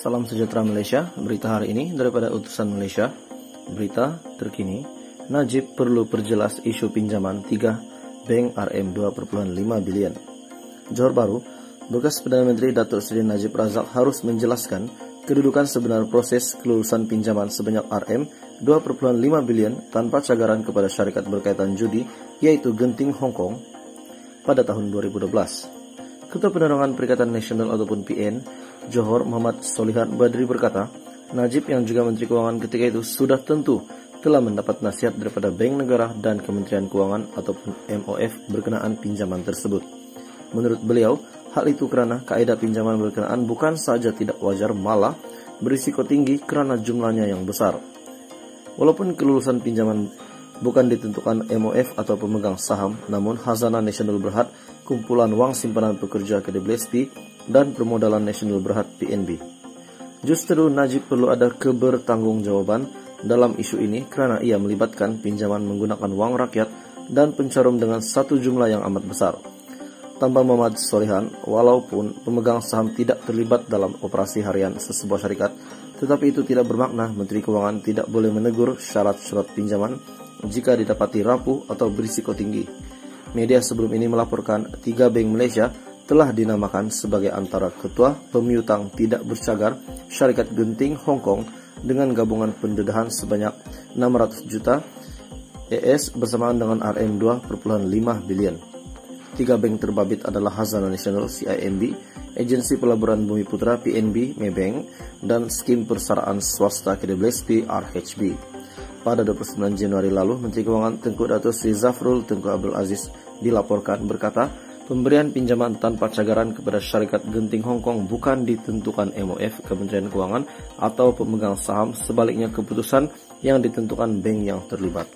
Salam sejahtera Malaysia, berita hari ini daripada Utusan Malaysia. Berita terkini, Najib perlu perjelas isu pinjaman 3 Bank RM 2,5 bilion. Johor Bahru, bekas Perdana Menteri Datuk Seri Najib Razak harus menjelaskan kedudukan sebenar proses kelulusan pinjaman sebanyak RM 2,5 bilion tanpa cagaran kepada syarikat berkaitan judi, yaitu Genting Hong Kong, pada tahun 2012. Ketua Penerangan Perikatan Nasional ataupun PN Johor Muhammad Solihan Badri berkata, Najib yang juga Menteri Kewangan ketika itu sudah tentu telah mendapat nasihat daripada Bank Negara dan Kementerian Kewangan ataupun MOF berkenaan pinjaman tersebut. Menurut beliau, hal itu kerana kaedah pinjaman berkenaan bukan saja tidak wajar, malah berisiko tinggi kerana jumlahnya yang besar. Walaupun kelulusan pinjaman bukan ditentukan MOF atau pemegang saham, namun Khazanah Nasional Berhad, Kumpulan Wang Simpanan Pekerja KDBLSP, dan Permodalan Nasional Berhad PNB. Justru Najib perlu ada kebertanggungjawaban dalam isu ini kerana ia melibatkan pinjaman menggunakan wang rakyat dan pencarum dengan satu jumlah yang amat besar. Tambah Muhammad Solihan, walaupun pemegang saham tidak terlibat dalam operasi harian sesebuah syarikat, tetapi itu tidak bermakna Menteri Kewangan tidak boleh menegur syarat-syarat pinjaman jika didapati rapuh atau berisiko tinggi. Media sebelum ini melaporkan 3 bank Malaysia telah dinamakan sebagai antara ketua pemiutang tidak bercagar syarikat Genting Hong Kong dengan gabungan pendedahan sebanyak 600 juta ES bersamaan dengan RM 2,5 bilion. 3 bank terbabit adalah Khazanah Nasional CIMB, Agensi Pelaburan Bumi Putra PNB Maybank, dan Skim Persaraan Swasta KDBLSP RHB. Pada 29 Januari lalu, Menteri Kewangan Tengku Datuk Seri Zafrul Tengku Abdul Aziz dilaporkan berkata, pemberian pinjaman tanpa cagaran kepada syarikat Genting Hong Kong bukan ditentukan MOF Kementerian Kewangan atau pemegang saham, sebaliknya keputusan yang ditentukan bank yang terlibat.